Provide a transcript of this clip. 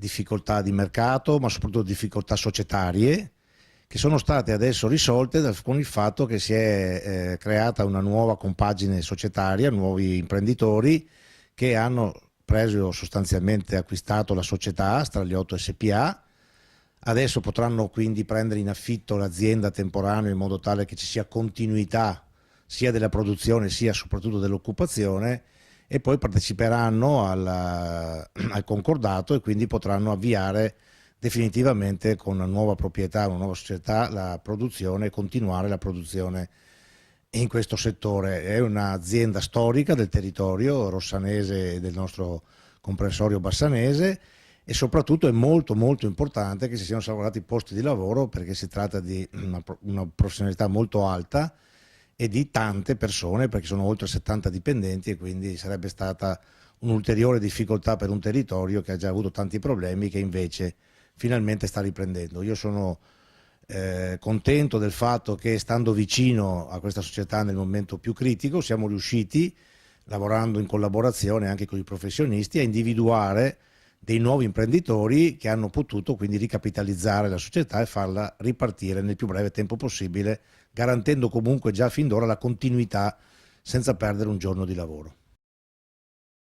difficoltà di mercato, ma soprattutto difficoltà societarie, che sono state adesso risolte con il fatto che si è creata una nuova compagine societaria, nuovi imprenditori che hanno preso sostanzialmente acquistato la società Stragliotto SPA. Adesso potranno quindi prendere in affitto l'azienda temporanea in modo tale che ci sia continuità sia della produzione sia soprattutto dell'occupazione, e poi parteciperanno al concordato e quindi potranno avviare definitivamente con una nuova proprietà, una nuova società, la produzione e continuare la produzione in questo settore. È un'azienda storica del territorio rossanese e del nostro comprensorio bassanese, e soprattutto è molto molto importante che si siano salvati posti di lavoro, perché si tratta di una professionalità molto alta e di tante persone, perché sono oltre 70 dipendenti, e quindi sarebbe stata un'ulteriore difficoltà per un territorio che ha già avuto tanti problemi, che invece finalmente sta riprendendo. Io sono contento del fatto che, stando vicino a questa società nel momento più critico, siamo riusciti, lavorando in collaborazione anche con i professionisti, a individuare dei nuovi imprenditori che hanno potuto quindi ricapitalizzare la società e farla ripartire nel più breve tempo possibile, garantendo comunque già fin d'ora la continuità senza perdere un giorno di lavoro.